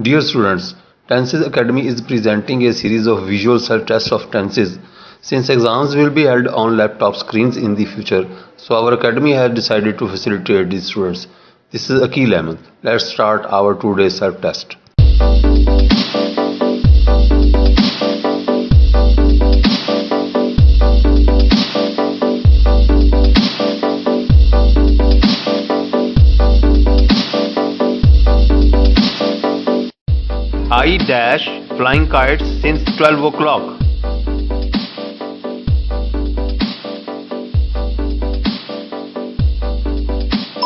Dear students, Tenses Academy is presenting a series of visual self-tests of tenses. Since exams will be held on laptop screens in the future, so our academy has decided to facilitate these students. This is aqeel Ahmad. Let's start our 2-day self-test. I dash flying kites since 12 o'clock.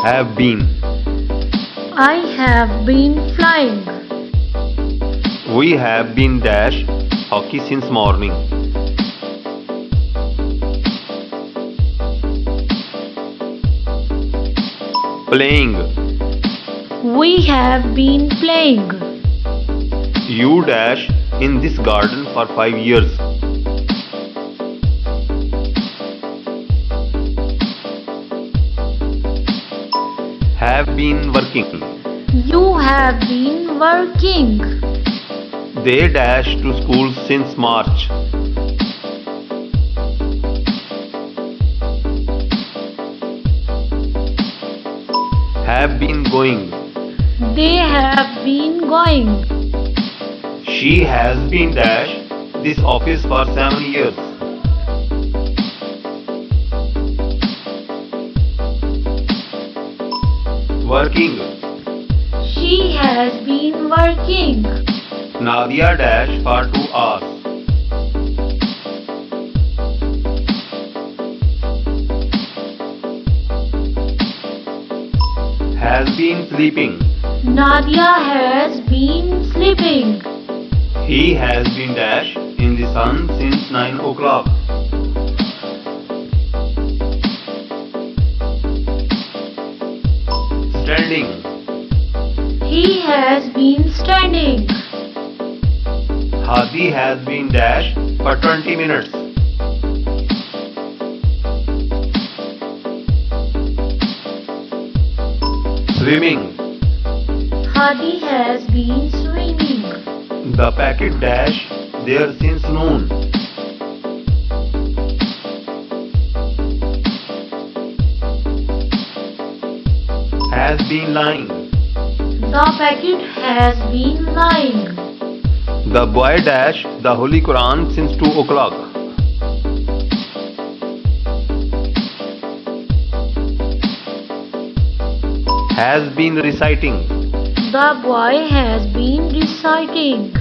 Have been. I have been flying. We have been dash hockey since morning. Playing. We have been playing. You dash in this garden for 5 years. Have been working. You have been working. They dash to school since March. Have been going. They have been going. She has been dash this office for 7 years. Working. She has been working. Nadia dash for 2 hours. Has been sleeping. Nadia has been sleeping. He has been dash in the sun since 9 o'clock. Standing. He has been standing. Hadi has been dash for 20 minutes. Swimming. Hadi has been swimming. The packet dash there since noon. Has been lying. The packet has been lying. The boy dash the Holy Quran since 2 o'clock. Has been reciting. The boy has been reciting.